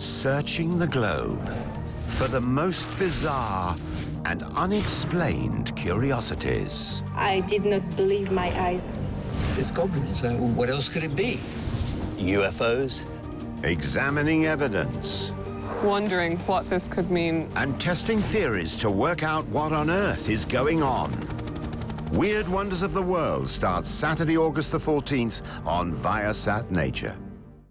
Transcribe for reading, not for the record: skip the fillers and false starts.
searching the globe for the most bizarre and unexplained curiosities. I did not believe my eyes. It's goblins. What else could it be? UFOs? Examining evidence. Wondering what this could mean. And testing theories to work out what on earth is going on. Weird Wonders of the World starts Saturday, August the 14th on Viasat Nature.